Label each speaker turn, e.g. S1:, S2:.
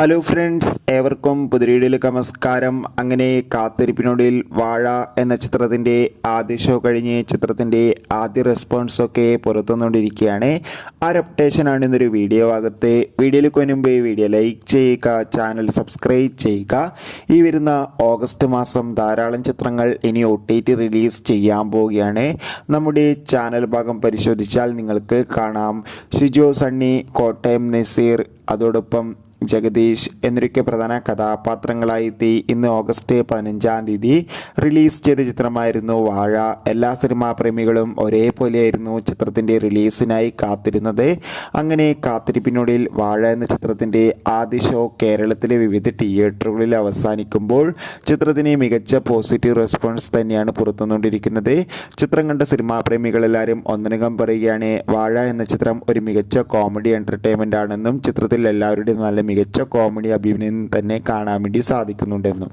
S1: Hello friends, ഏവർക്കും പുതിരീടിലേക്ക് നമസ്കാരം. അങ്ങനെ കാത്തിരിപ്പിനൊടുവിൽ വാഴ എന്ന ചിത്രത്തിൻ്റെ ആദ്യ ഷോ കഴിഞ്ഞ് ചിത്രത്തിൻ്റെ ആദ്യ റെസ്പോൺസൊക്കെ പുറത്തുവന്നുകൊണ്ടിരിക്കുകയാണ്. ആ ഒരു അപ്ഡേഷനാണ് ഇന്നൊരു വീഡിയോ ഭാഗത്ത്. വീഡിയോയിലേക്ക് മുൻപ് വീഡിയോ ലൈക്ക് ചെയ്യുക, ചാനൽ സബ്സ്ക്രൈബ് ചെയ്യുക. ഈ വരുന്ന ഓഗസ്റ്റ് മാസം ധാരാളം ചിത്രങ്ങൾ ഇനി OTT റിലീസ് ചെയ്യാൻ പോവുകയാണ്. നമ്മുടെ ചാനൽ ഭാഗം പരിശോധിച്ചാൽ നിങ്ങൾക്ക് കാണാം, ഷിജോ സണ്ണി, കോട്ടയം നസീർ, അതോടൊപ്പം ജഗദീഷ് എന്നൊക്കെ പ്രധാന കഥാപാത്രങ്ങളായി ഇന്ന് ഓഗസ്റ്റ് 15-ാം തീയതി റിലീസ് ചെയ്ത ചിത്രമായിരുന്നു വാഴ. എല്ലാ സിനിമാ പ്രേമികളും ഒരേപോലെയായിരുന്നു ചിത്രത്തിൻ്റെ റിലീസിനായി കാത്തിരുന്നത്. അങ്ങനെ കാത്തിരിപ്പിനൊടുവിൽ വാഴ എന്ന ചിത്രത്തിൻ്റെ ആദ്യ ഷോ കേരളത്തിലെ വിവിധ തിയേറ്ററുകളിൽ അവസാനിക്കുമ്പോൾ ചിത്രത്തിന് മികച്ച പോസിറ്റീവ് റെസ്പോൺസ് തന്നെയാണ് പുറത്തുവന്നുകൊണ്ടിരിക്കുന്നത്. ചിത്രം കണ്ട സിനിമാ പ്രേമികളെല്ലാവരും ഒന്നടങ്കം പറയുകയാണ്, വാഴ എന്ന ചിത്രം ഒരു മികച്ച കോമഡി എൻ്റർടൈൻമെൻ്റ് ആണെന്നും ചിത്രത്തിൽ എല്ലാവരുടെയും നല്ല മികച്ച കോമഡി അഭിനയം തന്നെ കാണാൻ വേണ്ടി സാധിക്കുന്നുണ്ടെന്നും.